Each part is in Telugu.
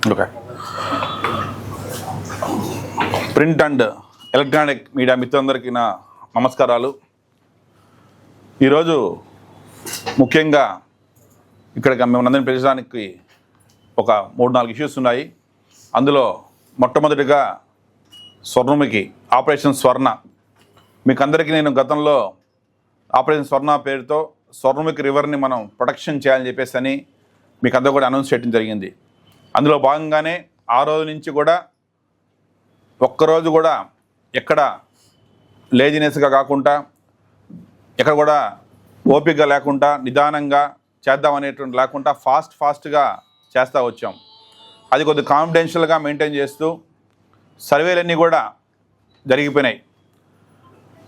Okay. Print and electronic media మిత్రులందరికీ నా నమస్కారాలు. ఈరోజు ముఖ్యంగా ఇక్కడికి మిమ్మల్ని పిలిచడానికి ఒక 3-4 ఇష్యూస్ ఉన్నాయి. అందులో మొట్టమొదటిగా స్వర్ణముఖి ఆపరేషన్ స్వర్ణ. మీకు అందరికీ నేను గతంలో ఆపరేషన్ స్వర్ణ పేరుతో స్వర్ణముఖి రివర్ని మనం ప్రొటెక్షన్ చేయాలని చెప్పేసి అని మీకు అందరూ కూడా అనౌన్స్ చేయడం జరిగింది. అందులో భాగంగానే ఆ రోజు నుంచి కూడా ఒక్కరోజు కూడా ఎక్కడ లేజినెస్గా కాకుండా ఎక్కడ కూడా ఓపికగా లేకుండా నిదానంగా చేద్దామనేటువంటి లేకుండా ఫాస్ట్గా చేస్తూ వచ్చాం. అది కొద్దిగా కాన్ఫిడెన్షియల్గా మెయింటైన్ చేస్తూ సర్వేలన్నీ కూడా జరిగిపోయినాయి.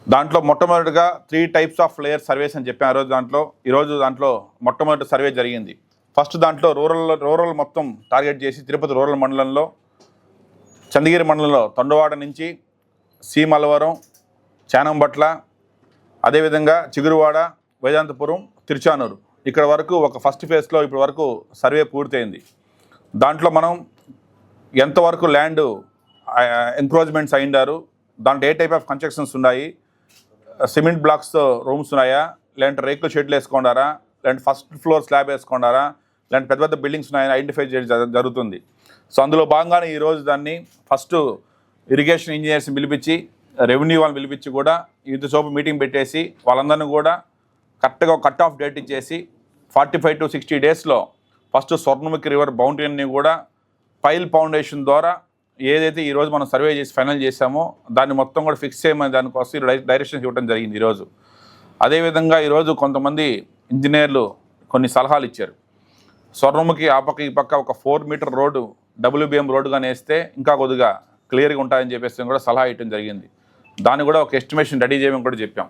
దాంట్లో మొట్టమొదటిగా 3 టైప్స్ ఆఫ్ లేయర్ సర్వేస్ అని చెప్పాను ఈరోజు దాంట్లో మొట్టమొదటి సర్వే జరిగింది. ఫస్ట్ దాంట్లో రూరల్ మొత్తం టార్గెట్ చేసి తిరుపతి రూరల్ మండలంలో, చంద్రగిరి మండలంలో తొండవాడ నుంచి సీమలవరం, చానంబట్ల, అదేవిధంగా చిగురువాడ, వేదాంతపురం, తిరుచానూరు ఇక్కడ వరకు ఒక ఫస్ట్ ఫేజ్లో ఇప్పటి వరకు సర్వే పూర్తయింది. దాంట్లో మనం ఎంతవరకు ల్యాండ్ ఎంక్రోచ్మెంట్స్ అయిండారు, దాంట్లో ఏ టైప్ ఆఫ్ కన్స్ట్రక్షన్స్ ఉన్నాయి, సిమెంట్ బ్లాక్స్తో రూమ్స్ ఉన్నాయా, లేదంటే రేకుల షెడ్లు వేసుకున్నారా, లేదంటే ఫస్ట్ ఫ్లోర్ స్లాబ్ వేసుకున్నారా, లేదంటే పెద్ద పెద్ద బిల్డింగ్స్ ఉన్నాయని ఐడెంటిఫై చేయడం జరుగుతుంది. సో అందులో భాగంగానే ఈరోజు దాన్ని ఫస్ట్ ఇరిగేషన్ ఇంజనీర్స్ని పిలిపించి, రెవెన్యూ వాళ్ళని పిలిపించి కూడా ఇంతసేపు మీటింగ్ పెట్టేసి వాళ్ళందరినీ కూడా కరెక్ట్గా కట్ ఆఫ్ డేట్ ఇచ్చేసి 45 to 60 డేస్లో ఫస్ట్ స్వర్ణముఖి రివర్ బౌండరీని కూడా పైల్ ఫౌండేషన్ ద్వారా ఏదైతే ఈరోజు మనం సర్వే చేసి ఫైనల్ చేసామో దాన్ని మొత్తం కూడా ఫిక్స్ చేయమని దానికోసం డైరెక్షన్స్ ఇవ్వడం జరిగింది ఈరోజు. అదేవిధంగా ఈరోజు కొంతమంది ఇంజనీర్లు కొన్ని సలహాలు ఇచ్చారు. స్వర్ణముఖి ఆ పక్క ఈ పక్క ఒక 4 మీటర్ రోడ్డు WBM రోడ్డుగానే వేస్తే ఇంకా కొద్దిగా క్లియర్గా ఉంటాయని చెప్పేసి కూడా సలహా ఇవ్వడం జరిగింది. దాన్ని కూడా ఒక ఎస్టిమేషన్ రెడీ చేయమని కూడా చెప్పాం.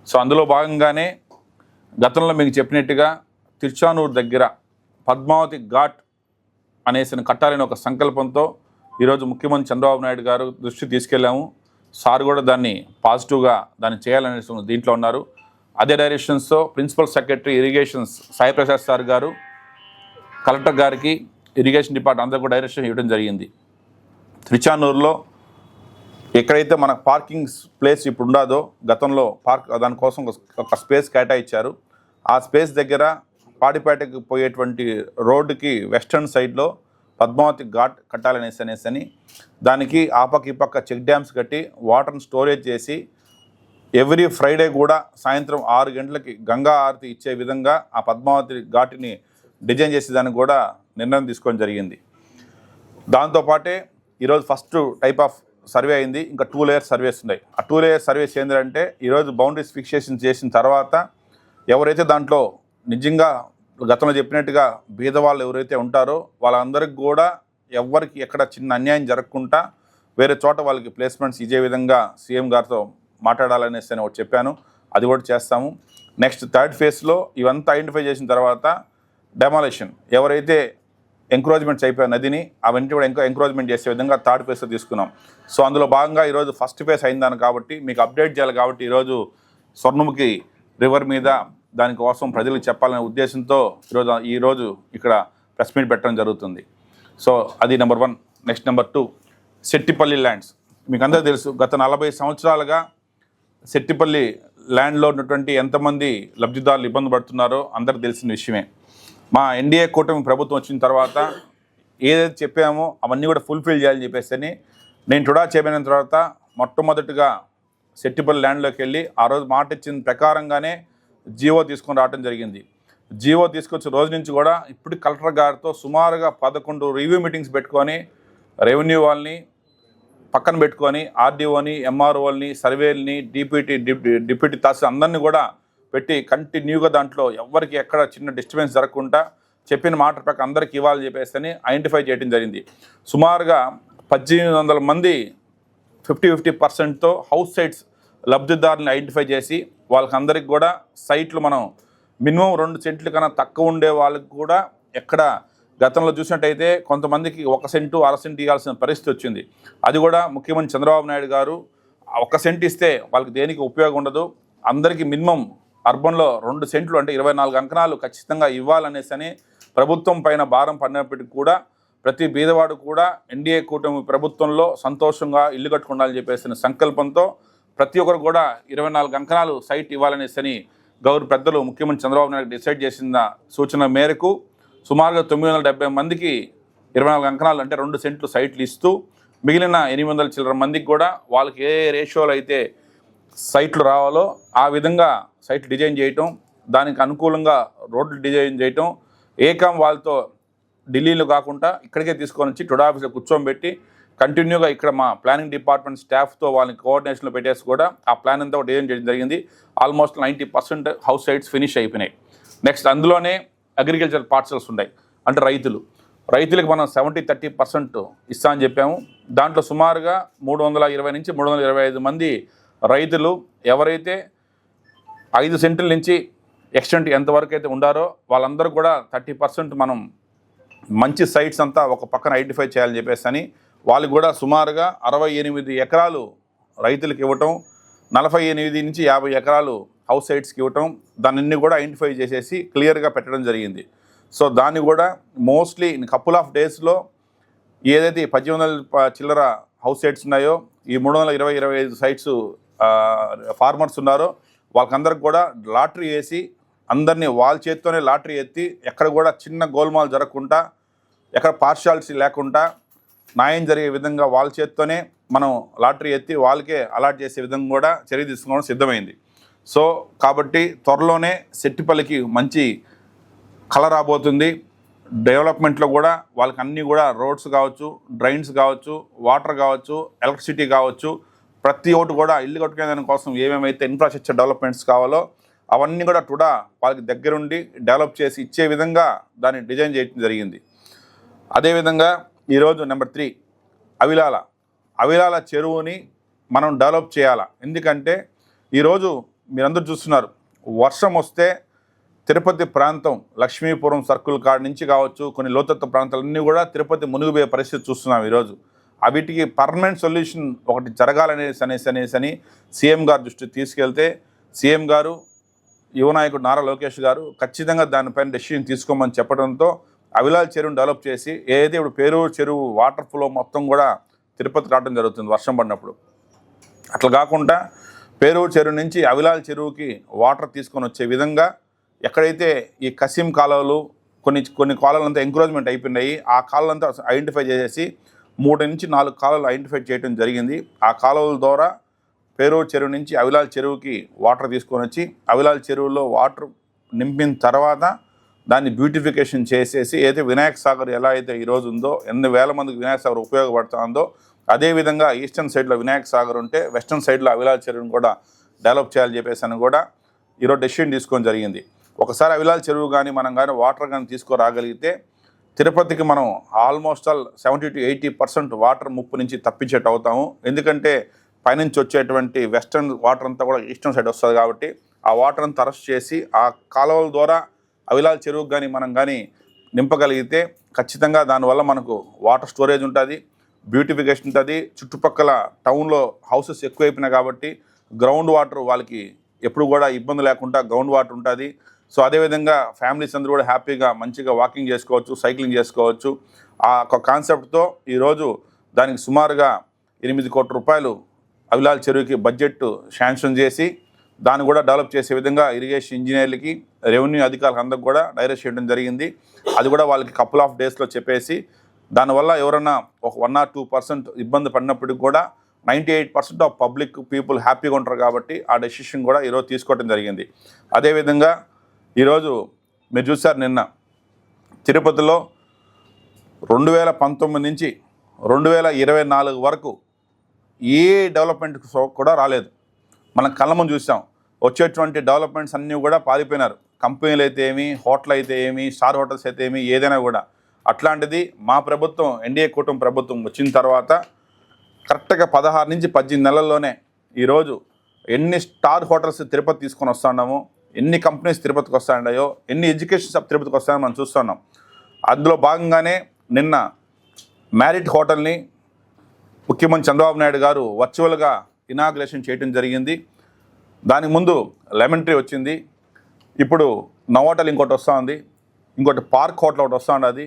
సో అందులో భాగంగానే గతంలో మీకు చెప్పినట్టుగా తిరుచానూరు దగ్గర పద్మావతి ఘాట్ అనేసి కట్టాలని ఒక సంకల్పంతో ఈరోజు ముఖ్యమంత్రి చంద్రబాబు నాయుడు గారు దృష్టి తీసుకెళ్ళాము. సార్ కూడా దాన్ని పాజిటివ్గా దాన్ని చేయాలనే దీంట్లో ఉన్నారు. అదే డైరెక్షన్స్తో principal secretary irrigations Sai Prasad sir గారు, కలెక్టర్ గారికి, ఇరిగేషన్ డిపార్ట్మెంట్ అందరూ కూడా డైరెక్షన్ ఇవ్వడం జరిగింది. తిరుచానూరులో ఎక్కడైతే మన పార్కింగ్ ప్లేస్ ఇప్పుడు ఉండదో గతంలో దానికోసం ఒక స్పేస్ కేటాయించారు. ఆ స్పేస్ దగ్గర పాడిపేటకి పోయేటువంటి రోడ్డుకి వెస్టర్న్ సైడ్లో పద్మావతి ఘాట్ కట్టాలనేసి దానికి ఆ పక్క ఈ పక్క చెక్ డ్యామ్స్ కట్టి వాటర్ని స్టోరేజ్ చేసి ఎవ్రీ ఫ్రైడే కూడా సాయంత్రం 6 గంటలకి గంగా హారతి ఇచ్చే విధంగా ఆ పద్మావతి ఘాటిని డిజైన్ చేసేదానికి కూడా నిర్ణయం తీసుకోవడం జరిగింది. దాంతోపాటే ఈరోజు ఫస్ట్ టైప్ ఆఫ్ సర్వే అయింది. ఇంకా 2 లేయర్ సర్వేస్ ఉన్నాయి. ఆ 2 లేయర్ సర్వేస్ ఏంటంటే ఈరోజు బౌండరీస్ ఫిక్సేషన్ చేసిన తర్వాత ఎవరైతే దాంట్లో నిజంగా గతంలో చెప్పినట్టుగా బీదవాళ్ళు ఎవరైతే ఉంటారో వాళ్ళందరికీ కూడా ఎవరికి ఎక్కడ చిన్న అన్యాయం జరగకుండా వేరే చోట వాళ్ళకి ప్లేస్మెంట్స్ ఇచ్చే విధంగా సీఎం గారితో మాట్లాడాలనేసి నేను ఒకటి చెప్పాను. అది కూడా చేస్తాము. నెక్స్ట్ 3rd ఫేజ్లో ఇవంతా ఐడెంటిఫై చేసిన తర్వాత డెమాలిషన్ ఎవరైతే ఎంక్రోచ్మెంట్స్ అయిపోయాయి నదిని అవన్నీ కూడా ఎంక్రోచ్మెంట్ చేసే విధంగా 3rd ఫేజ్లో తీసుకున్నాం. సో అందులో భాగంగా ఈరోజు ఫస్ట్ ఫేజ్ అయిందాను కాబట్టి మీకు అప్డేట్ చేయాలి కాబట్టి ఈరోజు స్వర్ణముఖి రివర్ మీద దానికోసం ప్రజలకు చెప్పాలనే ఉద్దేశంతో ఈరోజు ఇక్కడ ప్రెస్ మీట్ పెట్టడం జరుగుతుంది. సో అది number 1. Next number 2 Settipalli lands. మీకు అందరూ తెలుసు గత 40 సంవత్సరాలుగా సెట్టిపల్లి ల్యాండ్లో ఉన్నటువంటి ఎంతమంది లబ్ధిదారులు ఇబ్బంది పడుతున్నారో అందరికి తెలిసిన విషయమే. మా ఎన్డీఏ కూటమి ప్రభుత్వం వచ్చిన తర్వాత ఏదైతే చెప్పామో అవన్నీ కూడా ఫుల్ఫిల్ చేయాలని చెప్పేసి నేను టుడా చేయబడిన తర్వాత మొట్టమొదటిగా సెట్టిపల్లి ల్యాండ్లోకి వెళ్ళి ఆ రోజు మాట ఇచ్చిన ప్రకారంగానే జీవో తీసుకొని రావడం జరిగింది. జీవో తీసుకొచ్చిన రోజు నుంచి కూడా ఇప్పుడు కలెక్టర్ గారితో సుమారుగా 11 రివ్యూ మీటింగ్స్ పెట్టుకొని రెవెన్యూ వాళ్ళని పక్కన పెట్టుకొని ఆర్డీఓని, ఎంఆర్ఓల్ని, సర్వేల్ని, డిప్యూటీ తహసీల్దార్ అందరినీ కూడా పెట్టి కంటిన్యూగా దాంట్లో ఎవరికి ఎక్కడ చిన్న డిస్టర్బెన్స్ జరగకుండా చెప్పిన మాట ప్రకారం అందరికి ఇవ్వాలని చెప్పేసి ఐడెంటిఫై చేయడం జరిగింది. సుమారుగా 1800 మంది 50-50%తో హౌస్ సైట్స్ లబ్ధిదారుని ఐడెంటిఫై చేసి వాళ్ళకందరికి కూడా సైట్లు మనం మినిమం 2 సెంట్లు కన్నా తక్కువ ఉండే వాళ్ళకి కూడా ఎక్కడ గతంలో చూసినట్టయితే కొంతమందికి 1 సెంటు 1/2 సెంటు ఇవ్వాల్సిన పరిస్థితి వచ్చింది. అది కూడా ముఖ్యమంత్రి చంద్రబాబు నాయుడు గారు 1 సెంటు ఇస్తే వాళ్ళకి దేనికి ఉపయోగం ఉండదు, అందరికీ మినిమం అర్బన్లో 2 సెంట్లు అంటే 24 అంకణాలు ఖచ్చితంగా ఇవ్వాలనేసి ప్రభుత్వం పైన భారం పడినప్పటికీ కూడా ప్రతి బీదవాడు కూడా ఎన్డీఏ కూటమి ప్రభుత్వంలో సంతోషంగా ఇల్లు కట్టుకుండాలని చెప్పేసిన సంకల్పంతో ప్రతి ఒక్కరు కూడా 24 అంకణాలు సైట్ ఇవ్వాలనేసి గౌరవ పెద్దలు ముఖ్యమంత్రి చంద్రబాబు నాయుడు డిసైడ్ చేసిన సూచన మేరకు సుమారుగా 970 మందికి 24 అంకణాలు అంటే 2 సెంట్లు సైట్లు ఇస్తూ మిగిలిన 800 చిల్లర మందికి కూడా వాళ్ళకి ఏ రేషియోలో అయితే సైట్లు రావాలో ఆ విధంగా సైట్లు డిజైన్ చేయటం, దానికి అనుకూలంగా రోడ్లు డిజైన్ చేయటం, ఏకం వాళ్ళతో ఢిల్లీలో కాకుండా ఇక్కడికే తీసుకొని వచ్చి టుడా ఆఫీస్లో కూర్చోబెట్టి కంటిన్యూగా ఇక్కడ మా ప్లానింగ్ డిపార్ట్మెంట్ స్టాఫ్తో వాళ్ళని కోఆర్డినేషన్లో పెట్టేసి కూడా ఆ ప్లాన్ అంతా డిజైన్ చేయడం జరిగింది. ఆల్మోస్ట్ 90% హౌస్ సైట్స్ ఫినిష్ అయిపోయినాయి. నెక్స్ట్ అందులోనే అగ్రికల్చర్ పార్సల్స్ ఉన్నాయి, అంటే రైతులకు మనం 70-30% ఇస్తా అని చెప్పాము. దాంట్లో సుమారుగా 320 నుంచి 325 మంది రైతులు ఎవరైతే 5 సెంట్ల నుంచి ఎక్స్టెంట్ ఎంతవరకు అయితే ఉండారో వాళ్ళందరూ కూడా 30% మనం మంచి సైట్స్ అంతా ఒక పక్కన ఐడెంటిఫై చేయాలని చెప్పేసి అని వాళ్ళు కూడా సుమారుగా 68 ఎకరాలు రైతులకు ఇవ్వటం, 48 నుంచి 50 ఎకరాలు హౌస్ సైట్స్కి ఇవ్వటం, దాన్ని కూడా ఐడెంటిఫై చేసేసి క్లియర్గా పెట్టడం జరిగింది. సో దాన్ని కూడా మోస్ట్లీ ఇన్ కపుల్ ఆఫ్ డేస్లో ఏదైతే 1800 చిల్లర హౌస్ సైట్స్ ఉన్నాయో ఈ 325 సైట్స్ ఫార్మర్స్ ఉన్నారో వాళ్ళకందరికి కూడా లాటరీ వేసి అందరినీ వాళ్ళ చేతితోనే లాటరీ ఎత్తి ఎక్కడ కూడా చిన్న గోల్మాల్ జరగకుండా ఎక్కడ పార్షాలిటీ లేకుండా న్యాయం జరిగే విధంగా వాళ్ళ చేతితోనే మనం లాటరీ ఎత్తి వాళ్ళకే అలాట్ చేసే విధంగా కూడా చర్య తీసుకోవడం సిద్ధమైంది. సో కాబట్టి త్వరలోనే సెట్టిపల్లికి మంచి కళ రాబోతుంది. డెవలప్మెంట్లో కూడా వాళ్ళకి అన్నీ కూడా రోడ్స్ కావచ్చు, డ్రైన్స్ కావచ్చు, వాటర్ కావచ్చు, ఎలక్ట్రిసిటీ కావచ్చు, ప్రతి ఒక్కటి కూడా ఇల్లు కట్టుకునే దానికోసం ఏమేమైతే ఇన్ఫ్రాస్ట్రక్చర్ డెవలప్మెంట్స్ కావాలో అవన్నీ కూడా టుడా వాళ్ళకి దగ్గరుండి డెవలప్ చేసి ఇచ్చే విధంగా దాన్ని డిజైన్ చేయడం జరిగింది. అదేవిధంగా ఈరోజు నెంబర్ 3 అవిలాల చెరువుని మనం డెవలప్ చేయాలా. ఎందుకంటే ఈరోజు మీరందరూ చూస్తున్నారు, వర్షం వస్తే తిరుపతి ప్రాంతం లక్ష్మీపురం సర్కిల్ కాడ నుంచి కావచ్చు కొన్ని లోతట్టు ప్రాంతాలన్నీ కూడా తిరుపతి మునిగిపోయే పరిస్థితి చూస్తున్నాం. ఈరోజు వీటికి పర్మనెంట్ సొల్యూషన్ ఒకటి జరగాలనేసి సీఎం గారు దృష్టికి తీసుకెళ్తే సీఎం గారు యువ నాయకుడు నారా లోకేష్ గారు ఖచ్చితంగా దానిపైన డెసిషన్ తీసుకోమని చెప్పడంతో అవిలాల చెరువును డెవలప్ చేసి ఏదైతే ఇప్పుడు పేరూరు చెరువు వాటర్ ఫ్లో మొత్తం కూడా తిరుపతి రావడం జరుగుతుంది వర్షం పడినప్పుడు. అట్లా కాకుండా పేరూరు చెరువు నుంచి అవిలాల చెరువుకి వాటర్ తీసుకొని వచ్చే విధంగా ఎక్కడైతే ఈ కసీం కాలువలు కొన్ని కాలువలంతా ఎంక్రోచ్మెంట్ అయిపోయినాయి ఆ కాలువలంతా ఐడెంటిఫై చేసేసి 3 నుంచి 4 కాలువలు ఐడెంటిఫై చేయడం జరిగింది. ఆ కాలువల ద్వారా పేరూరు చెరువు నుంచి అవిలాల చెరువుకి వాటర్ తీసుకొని వచ్చి అవిలాల చెరువులో వాటర్ నింపిన తర్వాత దాన్ని బ్యూటిఫికేషన్ చేసేసి ఏదైతే వినాయక సాగర్ ఎలా అయితే ఈరోజు ఉందో, ఎన్ని వేల మందికి వినాయక సాగర్ ఉపయోగపడుతుందో అదేవిధంగా ఈస్టర్న్ సైడ్లో వినాయక సాగర్ ఉంటే వెస్టర్న్ సైడ్లో అవిలాల చెరువును కూడా డెవలప్ చేయాలని చెప్పేసి అని కూడా ఈరోజు డెసిషన్ తీసుకోవడం జరిగింది. ఒకసారి అవిలాల చెరువు కానీ మనం కానీ వాటర్ కానీ తీసుకురాగలిగితే తిరుపతికి మనం ఆల్మోస్ట్ ఆల్ 70-80% వాటర్ ముప్పు నుంచి తప్పించేట్టు అవుతాము. ఎందుకంటే పైనుంచి వచ్చేటువంటి వెస్టర్న్ వాటర్ అంతా కూడా ఈస్టర్న్ సైడ్ వస్తుంది కాబట్టి ఆ వాటర్ అంతా అరెస్ట్ చేసి ఆ కాలువల ద్వారా అవిలాల చెరువుకు కానీ మనం కానీ నింపగలిగితే ఖచ్చితంగా దానివల్ల మనకు వాటర్ స్టోరేజ్ ఉంటుంది, బ్యూటిఫికేషన్ ఉంటుంది. చుట్టుపక్కల టౌన్లో హౌసెస్ ఎక్కువైపోయినాయి కాబట్టి గ్రౌండ్ వాటర్ వాళ్ళకి ఎప్పుడు కూడా ఇబ్బంది లేకుండా గ్రౌండ్ వాటర్ ఉంటుంది. సో అదేవిధంగా ఫ్యామిలీస్ అందరూ కూడా హ్యాపీగా మంచిగా వాకింగ్ చేసుకోవచ్చు, సైక్లింగ్ చేసుకోవచ్చు. ఆ ఒక కాన్సెప్ట్తో ఈరోజు దానికి సుమారుగా 8 కోట్ల రూపాయలు అవిలాల చెరువుకి బడ్జెట్ శాంక్షన్ చేసి దాన్ని కూడా డెవలప్ చేసే విధంగా ఇరిగేషన్ ఇంజనీర్లకి రెవెన్యూ అధికారులకు అందరికి కూడా డైరెక్ట్ చేయడం జరిగింది. అది కూడా వాళ్ళకి కపుల్ ఆఫ్ డేస్లో చెప్పేసి దానివల్ల ఎవరైనా ఒక 1 or 2% ఇబ్బంది పడినప్పటికి కూడా 98% ఆఫ్ పబ్లిక్ పీపుల్ హ్యాపీగా ఉంటారు కాబట్టి ఆ డెసిషన్ కూడా ఈరోజు తీసుకోవడం జరిగింది. అదేవిధంగా ఈరోజు మీరు చూసారు నిన్న తిరుపతిలో 2019 నుంచి 2024 వరకు ఏ డెవలప్మెంట్ కూడా రాలేదు. మనం కళ్ళ ముందు చూసాం. వచ్చేటువంటి డెవలప్మెంట్స్ అన్నీ కూడా పారిపోయినారు. కంపెనీలు అయితే ఏమి, హోటల్ అయితే ఏమి, స్టార్ హోటల్స్ అయితే ఏమి, ఏదైనా కూడా. అట్లాంటిది మా ప్రభుత్వం ఎన్డీఏ కూటమి ప్రభుత్వం వచ్చిన తర్వాత కరెక్ట్గా 16 నుంచి 18 నెలల్లోనే ఈరోజు ఎన్ని స్టార్ హోటల్స్ తిరుపతి తీసుకొని వస్తున్నామో, ఎన్ని కంపెనీస్ తిరుపతికి వస్తాయో, ఎన్ని ఎడ్యుకేషన్ సబ్ తిరుపతికి వస్తాయో మనం చూస్తున్నాం. అందులో భాగంగానే నిన్న మ్యారిట్ హోటల్ని ముఖ్యమంత్రి చంద్రబాబు నాయుడు గారు వర్చువల్గా ఇనాగ్రేషన్ చేయడం జరిగింది. దానికి ముందు లెమన్ ట్రీ వచ్చింది, ఇప్పుడు నవోటల్ ఇంకోటి వస్తూ ఉంది, ఇంకోటి పార్క్ హోటల్ ఒకటి వస్తూ ఉండదు,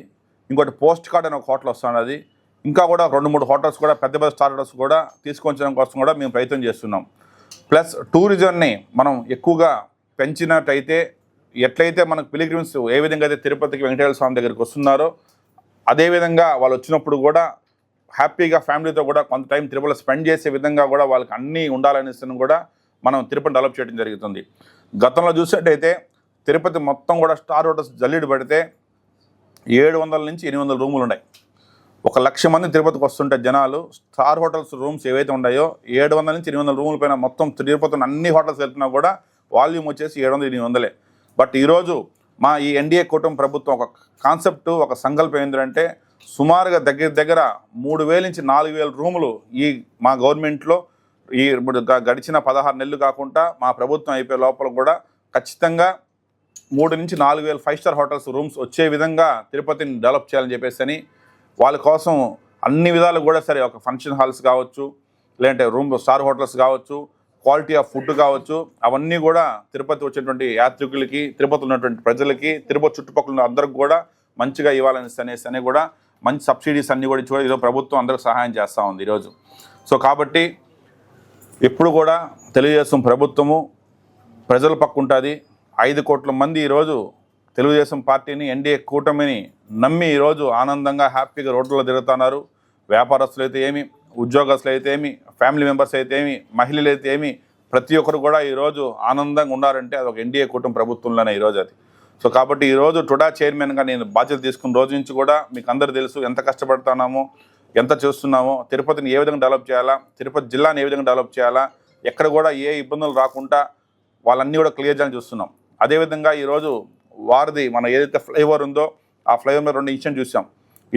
ఇంకోటి పోస్ట్ కార్డ్ అనే ఒక హోటల్ వస్తున్నది. ఇంకా కూడా 2-3 హోటల్స్ కూడా పెద్ద పెద్ద స్టార్ హోటల్స్ కూడా తీసుకొచ్చడం కోసం కూడా మేము ప్రయత్నం చేస్తున్నాం. ప్లస్ టూరిజంని మనం ఎక్కువగా పెంచినట్టయితే ఎట్లయితే మనకు పిలిగ్రిమ్స్ ఏ విధంగా అయితే తిరుపతికి వెంకటేశ్వర స్వామి దగ్గరికి వస్తున్నారో అదేవిధంగా వాళ్ళు వచ్చినప్పుడు కూడా హ్యాపీగా ఫ్యామిలీతో కూడా కొంత టైం తిరుపతిలో స్పెండ్ చేసే విధంగా కూడా వాళ్ళకి అన్నీ ఉండాలనేసి కూడా మనం తిరుపతి డెవలప్ చేయడం జరుగుతుంది. గతంలో చూసినట్టయితే తిరుపతి మొత్తం కూడా స్టార్ హోటల్స్ జల్లిడి పడితే 700 నుంచి 800 రూములు ఉన్నాయి. 1,00,000 మంది తిరుపతికి వస్తుంటే జనాలు స్టార్ హోటల్స్ రూమ్స్ ఏవైతే ఉన్నాయో 700 నుంచి 800 రూముల పైన మొత్తం తిరుపతిలో అన్ని హోటల్స్ వెళ్తున్నా కూడా వాల్యూమ్ వచ్చేసి 700-800. బట్ ఈరోజు మా ఈ ఎన్డీఏ కూటమి ప్రభుత్వం ఒక కాన్సెప్ట్, ఒక సంకల్పం ఏంటంటే సుమారుగా దగ్గర 3,000 నుంచి 4,000 రూములు ఈ మా గవర్నమెంట్లో ఈ గడిచిన 16 నెలలు కాకుండా మా ప్రభుత్వం అయిపోయే లోపల కూడా ఖచ్చితంగా 3 నుంచి 4,000 5 స్టార్ హోటల్స్ రూమ్స్ వచ్చే విధంగా తిరుపతిని డెవలప్ చేయాలని చెప్పేసి వాళ్ళ కోసం అన్ని విధాలు కూడా సరే ఒక ఫంక్షన్ హాల్స్ కావచ్చు, లేదంటే స్టార్ హోటల్స్ కావచ్చు, క్వాలిటీ ఆఫ్ ఫుడ్ కావచ్చు, అవన్నీ కూడా తిరుపతి వచ్చేటువంటి యాత్రికులకి, తిరుపతి ఉన్నటువంటి ప్రజలకి, తిరుపతి చుట్టుపక్కల ఉన్న అందరికి కూడా మంచిగా ఇవ్వాలని కూడా మంచి సబ్సిడీస్ అన్నీ కూడా ఇచ్చి ఈరోజు ప్రభుత్వం అందరికి సహాయం చేస్తూ ఉంది ఈరోజు. సో కాబట్టి ఎప్పుడు కూడా తెలుగుదేశం ప్రభుత్వము ప్రజల పక్క ఉంటుంది. 5 కోట్ల మంది ఈరోజు తెలుగుదేశం పార్టీని, ఎన్డీఏ కూటమిని నమ్మి ఈరోజు ఆనందంగా హ్యాపీగా రోడ్లలో తిరుగుతున్నారు. వ్యాపారస్తులు అయితే ఏమి, ఉద్యోగస్తులు అయితే ఏమి, ఫ్యామిలీ మెంబర్స్ అయితే ఏమి, మహిళలు అయితే ఏమి, ప్రతి ఒక్కరు కూడా ఈరోజు ఆనందంగా ఉన్నారంటే అది ఒక ఎన్డీఏ కూటమి ప్రభుత్వంలోనే ఈరోజు అది. సో కాబట్టి ఈరోజు టుడా చైర్మన్గా నేను బాధ్యత తీసుకున్న రోజు నుంచి కూడా మీకు అందరూ తెలుసు ఎంత కష్టపడుతున్నామో, ఎంత చేస్తున్నామో, తిరుపతిని ఏ విధంగా డెవలప్ చేయాలా, తిరుపతి జిల్లాని ఏ విధంగా డెవలప్ చేయాలా, ఎక్కడ కూడా ఏ ఇబ్బందులు రాకుండా వాళ్ళన్నీ కూడా క్లియర్ చేయాలని చూస్తున్నాం. అదేవిధంగా ఈరోజు వారిది మన ఏదైతే ఫ్లైఓవర్ ఉందో ఆ ఫ్లైఓవర్ మీద 2 ఇన్సిడెంట్ చూసాం.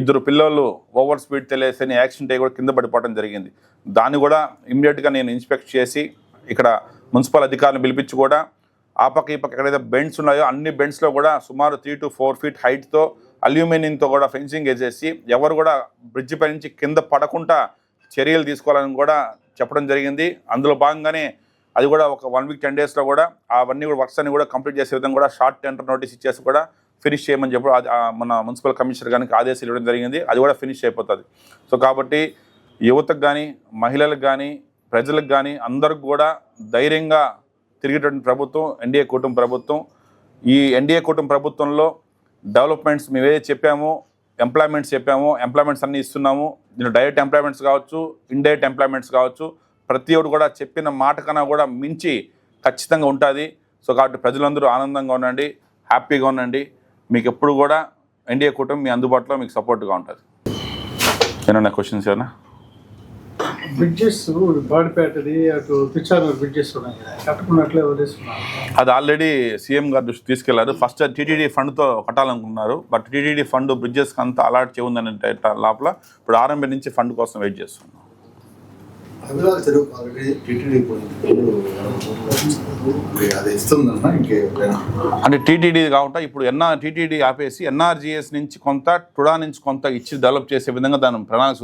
2 పిల్లలు ఓవర్ స్పీడ్ తెలియసి యాక్సిడెంట్ అయ్యి కూడా కింద పడిపోవడం జరిగింది. దాన్ని కూడా ఇమ్మీడియట్గా నేను ఇన్స్పెక్ట్ చేసి ఇక్కడ మున్సిపల్ అధికారులను పిలిపించి కూడా ఆ పక్క ఈ పక్క ఎక్కడైతే బెండ్స్ ఉన్నాయో అన్ని బెండ్స్లో కూడా సుమారు 3 to 4 feet హైట్తో అల్యూమినియంతో కూడా ఫెన్సింగ్ వేసేసి ఎవరు కూడా బ్రిడ్జ్ పై నుంచి కింద పడకుండా చర్యలు తీసుకోవాలని కూడా చెప్పడం జరిగింది. అందులో భాగంగానే అది కూడా ఒక 1 week 10 daysలో కూడా అవన్నీ కూడా వర్క్స్ అన్ని కూడా కంప్లీట్ చేసే విధంగా కూడా షార్ట్ టెండర్ నోటీస్ ఇచ్చేసి కూడా ఫినిష్ చేయమని చెప్పి మన మున్సిపల్ కమిషనర్ గారికి ఆదేశాలు ఇవ్వడం జరిగింది. అది కూడా ఫినిష్ అయిపోతుంది. సో కాబట్టి యువతకు కానీ, మహిళలకు కానీ, ప్రజలకు కానీ అందరికి కూడా ధైర్యంగా తిరిగేటువంటి ప్రభుత్వం ఎన్డీఏ కూటమి ప్రభుత్వం. ఈ ఎన్డీఏ కూటమి ప్రభుత్వంలో డెవలప్మెంట్స్ మేము ఏదైతే చెప్పామో, ఎంప్లాయ్మెంట్స్ అన్నీ ఇస్తున్నాము. దీని డైరెక్ట్ ఎంప్లాయ్మెంట్స్ కావచ్చు, ఇండైరెక్ట్ ఎంప్లాయ్మెంట్స్ కావచ్చు, ప్రతి ఒక్కరు కూడా చెప్పిన మాట కన్నా కూడా మించి ఖచ్చితంగా ఉంటుంది. సో కాబట్టి ప్రజలందరూ ఆనందంగా ఉండండి, హ్యాపీగా ఉండండి. మీకు ఎప్పుడు కూడా ఎన్డీఏ కూటమి మీ అందుబాటులో మీకు సపోర్ట్గా ఉంటుంది. ఏమన్నా క్వశ్చన్స్ ఏమన్నా? బ్రిడ్జెస్ బాడిపేటది అటు పిచ్చానూరు బ్రిడ్జెస్ ఉన్నాయి కదా, కట్టుకున్నట్లే వదిలేస్తున్నారు. అది ఆల్రెడీ సీఎం గారు దృష్టి తీసుకెళ్లారు. ఫస్ట్ టీటీడీ ఫండ్తో కట్టాలనుకున్నారు. బట్ టీటీడీ ఫండ్ బ్రిడ్జెస్కి అంతా అలాట్ చేయందని లోపల ఇప్పుడు ఆర్ఎంబీ నుంచి ఫండ్ కోసం వెయిట్ చేస్తున్నాం. అంటే టీటీడీ కాకుండా ఇప్పుడు టీటీడీ ఆపేసి ఎన్ఆర్జీఎస్ నుంచి కొంత, టుడా నుంచి కొంత ఇచ్చి డెవలప్ చేసే విధంగా దాని ప్రణాళిక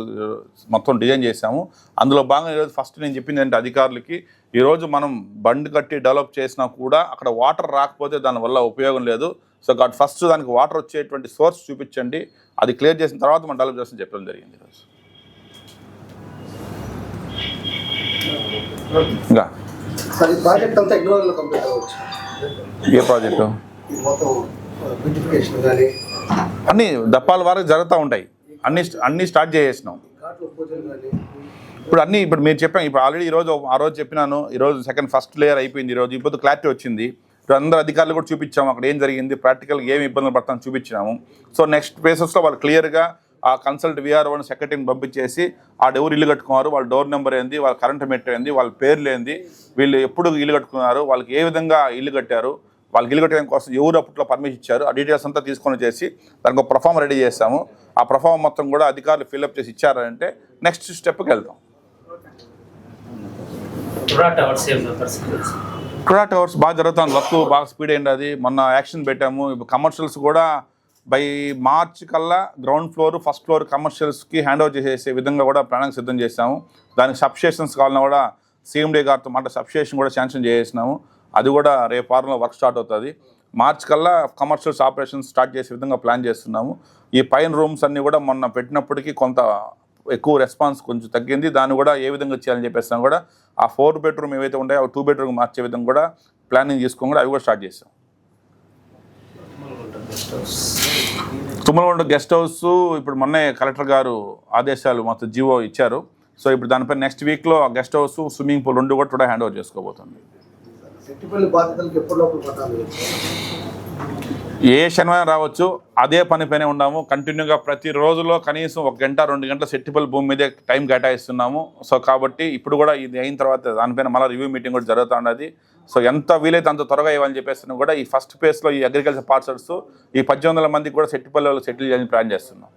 మొత్తం డిజైన్ చేశాము. అందులో భాగంగా ఈరోజు ఫస్ట్ నేను చెప్పింది అంటే అధికారులకి, ఈరోజు మనం బండ్ కట్టి డెవలప్ చేసినా కూడా అక్కడ వాటర్ రాకపోతే దానివల్ల ఉపయోగం లేదు. సో కాబట్టి ఫస్ట్ దానికి వాటర్ వచ్చేటువంటి సోర్స్ చూపించండి, అది క్లియర్ చేసిన తర్వాత మనం డెవలప్ చేస్తామని చెప్పడం జరిగింది. ఈరోజు ఇంకా ఏ ప్రాజెక్టు అన్నీ దప్పాల వారికి జరుగుతూ ఉంటాయి. అన్నీ స్టార్ట్ చేసేసినాం. ఇప్పుడు మీరు చెప్పాం. ఇప్పుడు ఆల్రెడీ ఆ రోజు చెప్పినాను. ఈరోజు ఫస్ట్ లేయర్ అయిపోయింది. ఈరోజు ఇప్పుడు క్లారిటీ వచ్చింది. ఇప్పుడు అందరూ అధికారులు కూడా చూపించాము అక్కడ ఏం జరిగింది, ప్రాక్టికల్గా ఏమి ఇబ్బందులు పడతామని చూపించినాము. సో నెక్స్ట్ బేసెస్లో వాళ్ళు క్లియర్గా ఆ కన్సల్ట్ విఆర్ఓని సెక్రటరీని పంపించేసి ఎవరు ఇల్లు కట్టుకున్నారు, వాళ్ళ డోర్ నెంబర్ ఏంది, వాళ్ళ కరెంట్ మీటర్ ఏంది, వాళ్ళ పేర్లు ఏంది, వీళ్ళు ఎప్పుడు ఇల్లు కట్టుకున్నారు, వాళ్ళకి ఏ విధంగా ఇల్లు కట్టారు, వాళ్ళకి ఇల్లు కట్టడం కోసం ఎవరు అప్పట్లో పర్మిషన్ ఇచ్చారు, ఆ డీటెయిల్స్ అంతా తీసుకొని చేసి దానికి ఒక ప్రొఫార్మ్ రెడీ చేస్తాము. ఆ ప్రొఫార్మ్ మొత్తం కూడా అధికారులు ఫిల్అప్ చేసి ఇచ్చారంటే నెక్స్ట్ స్టెప్కి వెళ్తాం. టుడా టవర్స్ బాగా జరుగుతుంది. వర్క్ బాగా స్పీడ్ అయింది. అది మొన్న యాక్షన్ పెట్టాము. ఇప్పుడు కమర్షియల్స్ కూడా బై మార్చ్ కల్లా గ్రౌండ్ ఫ్లోర్, ఫస్ట్ ఫ్లోర్ కమర్షియల్స్కి హ్యాండ్ ఓవర్ చేసే విధంగా కూడా ప్రణాళిక సిద్ధం చేసాము. దానికి సబ్స్టేషన్స్ కావాలన్నా కూడా సీఎండీ గారితో మాట సబ్స్టేషన్ కూడా శాంక్షన్ చేసేసినాము. అది కూడా రేపు వారంలో వర్క్ స్టార్ట్ అవుతుంది. మార్చ్ కల్లా కమర్షియల్స్ ఆపరేషన్ స్టార్ట్ చేసే విధంగా ప్లాన్ చేస్తున్నాము. ఈ పైన రూమ్స్ అన్నీ కూడా మొన్న పెట్టినప్పటికీ కొంత ఎక్కువ రెస్పాన్స్ కొంచెం తగ్గింది. దాన్ని కూడా ఏ విధంగా చేయాలని చెప్పేస్తాం కూడా ఆ 4 బెడ్రూమ్ ఏవైతే ఉంటాయో 2 బెడ్రూమ్ మార్చే విధంగా కూడా ప్లానింగ్ తీసుకొని కూడా అవి కూడా స్టార్ట్ చేసాం. తుమ్మలగొండ గెస్ట్ హౌస్ ఇప్పుడు మొన్నే కలెక్టర్ గారు ఆదేశాలు మొత్తం జీవో ఇచ్చారు. సో ఇప్పుడు దానిపై నెక్స్ట్ వీక్లో ఆ గెస్ట్ హౌస్, స్విమ్మింగ్ పూల్ 2 కూడా హ్యాండ్ ఓవర్ చేసుకోబోతుంది. ఏ శనివారం రావచ్చు, అదే పనిపైనే ఉన్నాము. కంటిన్యూగా ప్రతి రోజులో కనీసం 1 గంట 2 గంటల సెట్టిపల్లి భూమి మీదే టైం కేటాయిస్తున్నాము. సో కాబట్టి ఇప్పుడు కూడా ఇది అయిన తర్వాత దానిపైన మళ్ళీ రివ్యూ మీటింగ్ కూడా జరుగుతూ ఉన్నది. సో ఎంత వీలైతే అంత త్వరగా ఇవ్వాలని చెప్పేసి కూడా ఈ ఫస్ట్ ఫేజ్లో ఈ అగ్రికల్చర్ పార్సల్స్ ఈ 1800 మందికి కూడా సెట్టిపల్లిలో సెటిల్ చేయాలని ప్లాన్ చేస్తున్నాం.